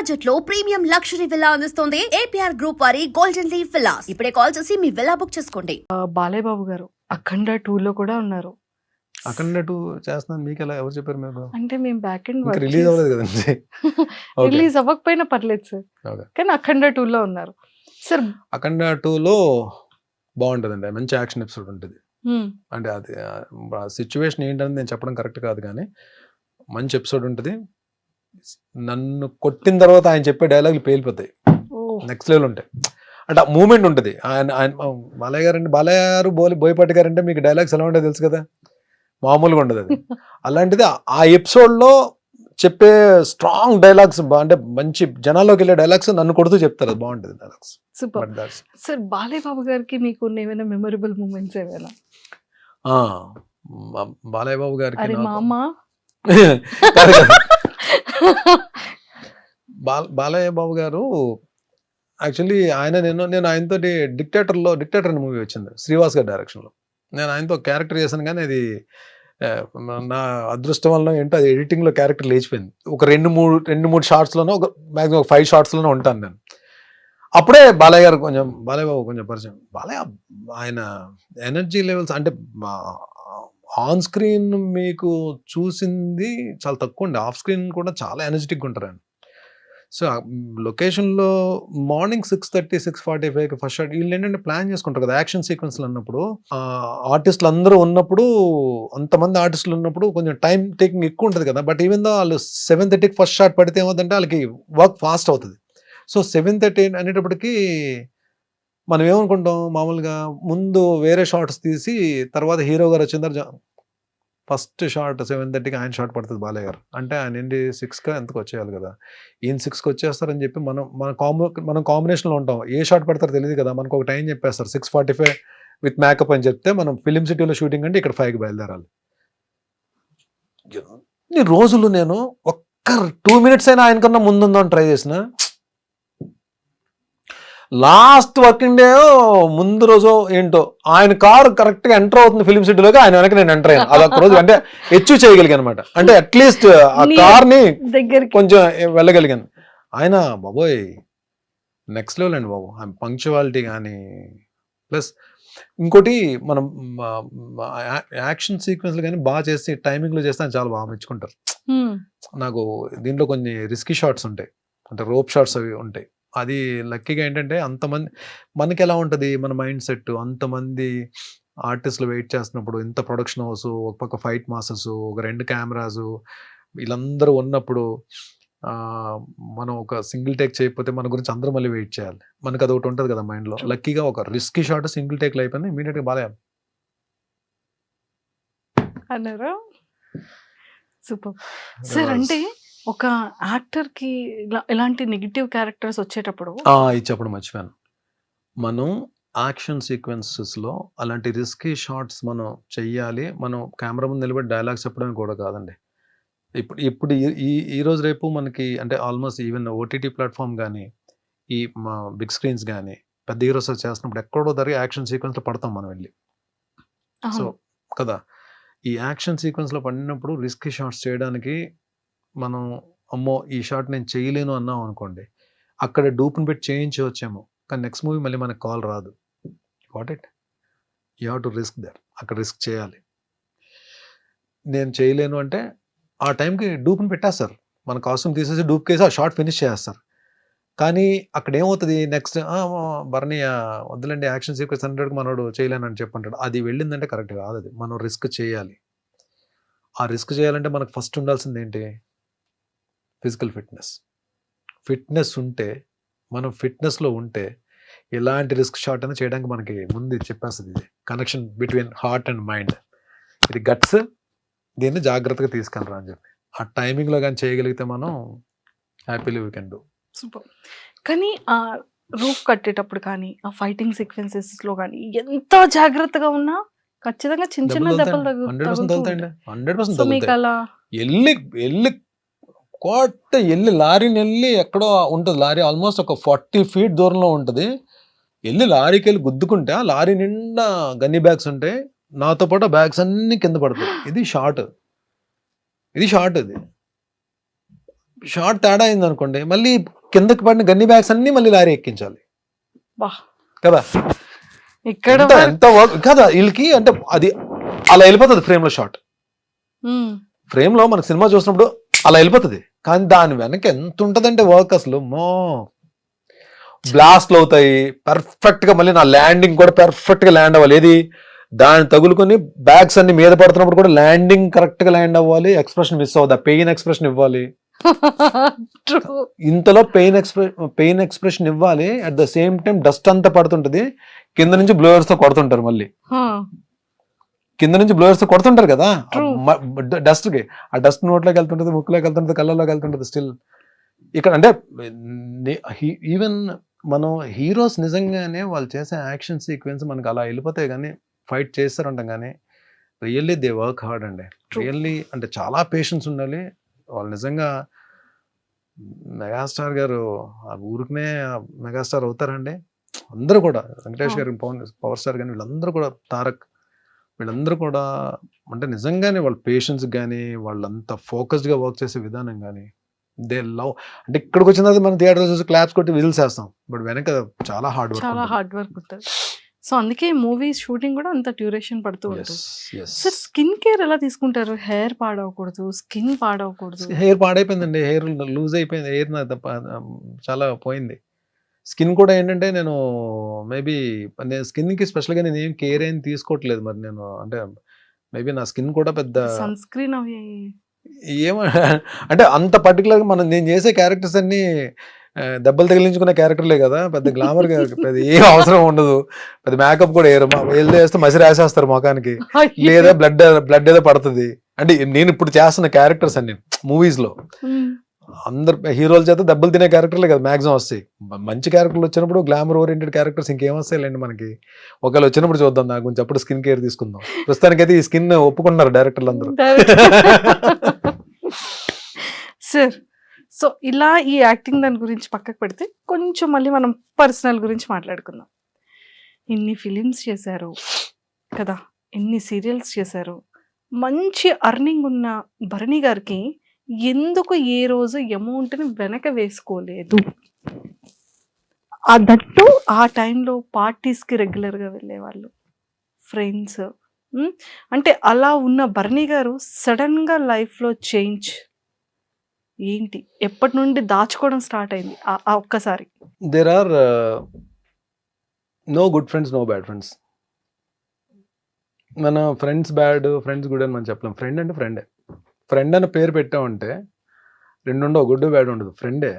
Budget లో premium luxury villa అందిస్తోంది APR group వారి గోల్డెన్ లీవ్ విల్లాస్. ఇప్పుడే కాల్ చేసి మీ విల్లా బుక్ చేసుకోండి. బాలయ్య బాబు గారు అఖండ 2 లో కూడా ఉన్నారు. అఖండ 2 చేస్తున్నాను మీకు ఎలా ఎవరు చెప్పారు మీకు? అంటే మేము బ్యాక్ అండ్ ఇంకా రిలీజ్ అవ్వలేదు కదండి. Okay. రిలీజ్ అవ్వకపోయినా పర్లేదు సార్. Okay. కానీ అఖండ 2 లో ఉన్నారు సార్. అఖండ 2లో బాగుంటుందండి, మంచి యాక్షన్ ఎపిసోడ్ ఉంటుంది. అంటే అది సిచ్యువేషన్ ఏంటని నేను చెప్పడం కరెక్ట్ కాదు, కానీ మంచి ఎపిసోడ్ ఉంటుంది. నన్ను కొట్టిన తర్వాత ఆయన చెప్పే డైలాగులు పేలిపోతాయి, నెక్స్ట్ లెవెల్ ఉంటాయి. అంటే ఆ మూమెంట్ ఉంటుంది. ఆయన బాలయ్య గారు అంటే బాలయ్య గారు బోయపాటి గారు అంటే మీకు డైలాగ్స్ ఎలా ఉంటాయో తెలుసు కదా, మామూలుగా ఉండదు అది. అలాంటిది ఆ ఎపిసోడ్లో చెప్పే స్ట్రాంగ్ డైలాగ్స్, అంటే మంచి జనాల్లోకి వెళ్ళే డైలాగ్స్ నన్ను కొడుతూ చెప్తారు, అది బాగుంటుంది dialogues. Super sir. Balayya Babu గారికి మీకు ఏమైనా మెమొరబుల్ మూమెంట్స్ ఏమైనా? బాలయ్య బాబు గారికి అరే మామ బాలయ్య బాబు గారు యాక్చువల్లీ నేను ఆయనతో డిక్టేటర్ అనే మూవీ వచ్చింది శ్రీవాస్ గారి డైరెక్షన్లో. నేను ఆయనతో క్యారెక్టర్ చేశాను, కానీ అది నా అదృష్టం వల్ల ఏంటో అది ఎడిటింగ్లో క్యారెక్టర్ లేచిపోయింది. ఒక రెండు మూడు షార్ట్స్లోనో, ఒక మ్యాక్సిమం ఒక 5 షార్ట్స్లోనో ఉంటాను నేను. అప్పుడే బాలయ్య గారు బాలయ్య బాబు కొంచెం పరిచయం. బాలయ్య ఆయన ఎనర్జీ లెవెల్స్ అంటే ఆన్ స్క్రీన్ మీకు చూసింది చాలా తక్కువ అండి, ఆఫ్ స్క్రీన్ కూడా చాలా ఎనర్జెటిక్గా ఉంటారు ఆయన. సో లొకేషన్లో మార్నింగ్ 6:30, 6:45 ఫస్ట్ షాట్. వీళ్ళు ఏంటంటే ప్లాన్ చేసుకుంటారు కదా యాక్షన్ సీక్వెన్స్లు అన్నప్పుడు. ఆర్టిస్టులు అందరూ ఉన్నప్పుడు, అంతమంది ఆర్టిస్టులు ఉన్నప్పుడు కొంచెం టైం టేకింగ్ ఎక్కువ ఉంటుంది కదా. బట్ ఈవెన్ దో వాళ్ళు 7:30కి ఫస్ట్ షాట్ పడితే ఏమవుతుందంటే వాళ్ళకి వర్క్ ఫాస్ట్ అవుతుంది. సో 7:30 అనేటప్పటికి మనం ఏమనుకుంటాం, మామూలుగా ముందు వేరే షార్ట్స్ తీసి తర్వాత హీరో గారు వచ్చిన తర్వాత ఫస్ట్ షార్ట్ 7:30కి ఆయన షార్ట్ పడుతుంది బాలయ్య గారు. అంటే ఆయన ఏంటి 6కి ఎంతకు వచ్చేయాలి కదా, ఈయన 6కి వచ్చేస్తారని చెప్పి మనం కాంబినేషన్లో ఉంటాం. ఏ షార్ట్ పడతారో తెలియదు కదా, మనకు ఒక టైం చెప్పేస్తారు 6:45 విత్ మేకప్ అని చెప్తే మనం ఫిలిం సిటీలో షూటింగ్ అంటే ఇక్కడ 5కి బయలుదేరాలి. ఈ రోజులు నేను ఒక్క 2 minutes అయినా ఆయనకన్నా ముందుందని ట్రై చేసిన. లాస్ట్ వర్కింగ్ డే ముందు రోజు ఏంటో ఆయన కారు కరెక్ట్గా ఎంటర్ అవుతుంది ఫిలిం సిటీలోకి, ఆయన వెనక నేను ఎంటర్ అయ్యాను. అదొక రోజు అంటే అచీవ్ చేయగలిగాను అనమాట. అంటే అట్లీస్ట్ ఆ కార్ని కొంచెం వెళ్ళగలిగాను. ఆయన బాబోయ్ నెక్స్ట్ లెవెల్ అండి బాబు, ఆయన పంక్చువాలిటీ కానీ, ప్లస్ ఇంకోటి మనం యాక్షన్ సీక్వెన్స్లు కానీ బాగా చేసి టైమింగ్లో చేస్తే ఆయన చాలా బాగా మెచ్చుకుంటారు. నాకు దీంట్లో కొన్ని రిస్కీ షాట్స్ ఉంటాయి, అంటే రోప్ షాట్స్ అవి ఉంటాయి. అది లక్కీగా ఏంటంటే అంతమంది మనకి ఎలా ఉంటుంది మన మైండ్ సెట్, అంతమంది ఆర్టిస్టులు వెయిట్ చేస్తున్నప్పుడు, ఇంత ప్రొడక్షన్ హౌస్, ఒక పక్క ఫైట్ మాస్టర్స్, ఒక 2 కెమెరాస్, వీళ్ళందరూ ఉన్నప్పుడు మనం ఒక సింగిల్ టేక్ చేయకపోతే మన గురించి అందరూ మళ్ళీ వెయిట్ చేయాలి. మనకు అది ఒకటి ఉంటుంది కదా మైండ్లో. లక్కీగా ఒక రిస్కీ షాట్ సింగిల్ టేక్లో అయిపోయింది, ఇమీడియట్గా బాగా అన్నారా. Super sir. అంటే ఒక యాక్టర్ కి ఇలాంటి నెగిటివ్ క్యారెక్టర్స్ వచ్చేటప్పుడు ఇది చెప్పడం మర్చిపోయాను. మనం యాక్షన్ సీక్వెన్సెస్లో అలాంటి రిస్కీ షాట్స్ మనం చెయ్యాలి. మనం కెమెరా ముందు నిలబడి డైలాగ్స్ చెప్పడం కూడా కాదండి. ఇప్పుడు ఈ రోజు రేపు మనకి అంటే ఆల్మోస్ట్ ఈవెన్ ఓటీటీ ప్లాట్ఫామ్ కానీ, ఈ మా బిగ్ స్క్రీన్స్ కానీ, పెద్ద హీరోస్ చేస్తున్నప్పుడు ఎక్కడో దగ్గర యాక్షన్ సీక్వెన్స్లో పడతాం మనం వెళ్ళి. సో కదా, ఈ యాక్షన్ సీక్వెన్స్లో పడినప్పుడు రిస్కీ షాట్స్ చేయడానికి మనం అమ్మో ఈ షాట్ నేను చేయలేను అన్నాం అనుకోండి, అక్కడ డూప్ని పెట్టి చేయించవచ్చేమో, కానీ నెక్స్ట్ మూవీ మళ్ళీ మనకు కాల్ రాదు. What it you have to risk that. అక్కడ రిస్క్ చేయాలి. నేను చేయలేను అంటే ఆ టైంకి డూప్ని పెట్టేస్తారు, మన కాస్ట్యూమ్ తీసేసి డూప్ కేసి ఆ షార్ట్ ఫినిష్ చేస్తారు. కానీ అక్కడ ఏమవుతుంది నెక్స్ట్, బర్నీ వద్దులండి యాక్షన్ సీక్వెన్స్ 100కి మనోడు చేయలేనని చెప్పంటాడు. అది వెళ్ళిందంటే కరెక్ట్ కాదు. అది మనం రిస్క్ చేయాలి. ఆ రిస్క్ చేయాలంటే మనకు ఫస్ట్ ఉండాల్సింది ఏంటి, ఫిజికల్ ఫిట్నెస్ ఉంటే, మనం ఫిట్నెస్లో ఉంటే ఎలాంటి రిస్క్ షాట్ అయినా చేయడానికి మనకి ముందు చెప్పేస్తుంది. ఇది connection between heart and mind, ఇది గట్స్, దీన్ని జాగ్రత్తగా తీసుకెళ్ళరా అని చెప్పి ఆ టైమింగ్లో కానీ చేయగలిగితే మనం happily we can do. Super. కానీ ఆ రూఫ్ కట్టేటప్పుడు కానీ, ఆ ఫైటింగ్ సీక్వెన్సెస్లో కానీ ఎంత జాగ్రత్తగా ఉన్నా ఖచ్చితంగా చిన్న చిన్న దెబ్బలు 100% తగులుతాయండి. 100% సో మీకు అలా వెళ్ళి లారీని వెళ్ళి ఎక్కడో ఉంటుంది, లారీ ఆల్మోస్ట్ ఒక 40 feet దూరంలో ఉంటుంది. వెళ్ళి లారీకి వెళ్ళి గుద్దుకుంటే ఆ లారీ నిండా గన్నీ బ్యాగ్స్ ఉంటాయి, నాతో పాటు బ్యాగ్స్ అన్ని కింద పడతాయి. ఇది షార్ట్. ఇది షార్ట్ తేడా అయింది అనుకోండి, మళ్ళీ కిందకి పడిన గన్ని బ్యాగ్స్ అన్ని మళ్ళీ లారీ ఎక్కించాలి బా కదా. ఇక్కడ ఎంత వర్క్ కదా వీళ్ళకి, అంటే అది అలా వెళ్ళిపోతుంది ఫ్రేమ్ లో షార్ట్. ఫ్రేమ్ లో మనకు సినిమా చూసినప్పుడు అలా వెళ్ళిపోతుంది, కానీ దాని వెనక ఎంత ఉంటదంటే వర్క్ అసలు మో. బ్లాస్ట్లు అవుతాయి పర్ఫెక్ట్ గా, మళ్ళీ నా ల్యాండింగ్ కూడా పర్ఫెక్ట్ గా ల్యాండ్ అవ్వాలి. ఏది దాన్ని తగులుకొని బ్యాగ్స్ అన్ని మీద పడుతున్నప్పుడు కూడా ల్యాండింగ్ కరెక్ట్ గా ల్యాండ్ అవ్వాలి, ఎక్స్ప్రెషన్ మిస్ అవ్వదు, పెయిన్ ఎక్స్ప్రెషన్ ఇవ్వాలి. ఇంతలో పెయిన్ ఎక్స్ప్రెషన్ ఇవ్వాలి, at the same time dust అంతా పడుతుంటది, కింద నుంచి బ్లోయర్స్ తో కొడుతుంటారు, మళ్ళీ కింద నుంచి బ్లోయర్స్ తో కొడుతుంటారు కదా డస్ట్ కి. ఆ డస్ట్ నోట్లోకి వెళ్తుంటది, ముక్కులోకి వెళ్తుంటది, కళ్ళలోకి వెళ్తుంటది. స్టిల్ ఇక్కడ అంటే ఈవెన్ మనం హీరోస్ నిజంగానే వాళ్ళు చేసే యాక్షన్ సీక్వెన్స్ మనకు అలా వెళ్ళిపోతాయి, కానీ ఫైట్ చేస్తారంటాం, కానీ రియల్లీ దే వర్క్ హార్డ్ అండి. రియల్లీ అంటే చాలా పేషెన్స్ ఉండాలి వాళ్ళు. నిజంగా మెగాస్టార్ గారు ఆ ఊరికనే మెగాస్టార్ అవుతారండి. అందరూ కూడా వెంకటేష్ గారు, పవర్ స్టార్ కానీ వీళ్ళందరూ కూడా, తారక్ వీళ్ళందరూ కూడా అంటే నిజంగానే వాళ్ళ పేషెన్స్ కానీ వాళ్ళంతా ఫోకస్డ్గా వర్క్ చేసే విధానం కానీ దే లవ్. అంటే ఇక్కడికి వచ్చిన తర్వాత మనం థియేటర్ చూసి క్లాప్స్ కొట్టి విజిల్స్ వేస్తాం, బట్ వెనక చాలా హార్డ్ వర్క్ ఉంటుంది. సో అందుకే మూవీస్ షూటింగ్ కూడా అంత డ్యూరేషన్ పడుతూ ఉంటుంది. సార్ స్కిన్ కేర్ ఎలా తీసుకుంటారు? హెయిర్ పాడవకూడదు, స్కిన్ పాడవకూడదు. హెయిర్ పాడైపోయిందండి, హెయిర్ లూజ్ అయిపోయింది, హెయిర్ చాలా పోయింది. స్కిన్ కూడా ఏంటంటే నేను మేబీ నేను స్కిన్కి స్పెషల్గా నేను ఏం కేర్ ఏం తీసుకోవట్లేదు. మరి నేను అంటే మేబీ నా స్కిన్ కూడా పెద్ద సన్ స్క్రీన్ అవి ఏమో అంటే అంత పర్టికులర్గా నేను చేసే క్యారెక్టర్స్ అన్ని దెబ్బలు తగిలించుకునే క్యారెక్టర్లే కదా, పెద్ద గ్లామర్ పెద్ద ఏం అవసరం ఉండదు, పెద్ద మేకప్ కూడా వేయరు, వెళ్ళి వేస్తే మసి రాసేస్తారు ముఖానికి, లేదా బ్లడ్ ఏదో పడుతుంది. అంటే నేను ఇప్పుడు చేస్తున్న క్యారెక్టర్స్ అన్ని మూవీస్ లో అందరు హీరోల చేత దెబ్బలు తినే క్యారెక్టర్లే కదా మ్యాక్సిమం వస్తాయి. మంచి క్యారెక్టర్లు వచ్చినప్పుడు, గ్లామర్ ఓరియంటెడ్ క్యారెక్టర్స్ ఇంకేం వస్తాయిలేండి మనకి. ఒకవేళ వచ్చినప్పుడు చూద్దాం, నాకు కొంచెం అప్పుడు స్కిన్ కేర్ తీసుకుందాం. ప్రస్తుతానికైతే ఈ స్కిన్ ఒప్పుకున్నారు డైరెక్టర్లు అందరూ. సార్ సో ఇలా ఈ యాక్టింగ్ దాని గురించి పక్కకు పెడితే కొంచెం మళ్ళీ మనం పర్సనల్ గురించి మాట్లాడుకుందాం. ఇన్ని ఫిలిమ్స్ చేశారు కదా, ఎన్ని సీరియల్స్ చేశారు, మంచి అర్నింగ్ ఉన్న భరణి గారికి ఎందుకు ఏ రోజు అమౌంట్ని వెనక వేసుకోలేదు? దట్టు ఆ టైంలో పార్టీస్కి రెగ్యులర్గా వెళ్ళేవాళ్ళు, ఫ్రెండ్స్. అంటే అలా ఉన్న భరణి గారు సడన్గా లైఫ్లో చేంజ్ ఏంటి? ఎప్పటి నుండి దాచుకోవడం స్టార్ట్ అయింది ఆ ఒక్కసారి? There are no good friends, no bad friends. మన ఫ్రెండ్స్ బ్యాడ్, ఫ్రెండ్స్ గుడ్ అని మనం చెప్పలేం. ఫ్రెండ్ అంటే ఫ్రెండే. ఫ్రెండ్ అని పేరు పెట్టామంటే రెండు ఉండవు, గుడ్ బ్యాడ్ ఉండదు, ఫ్రెండే.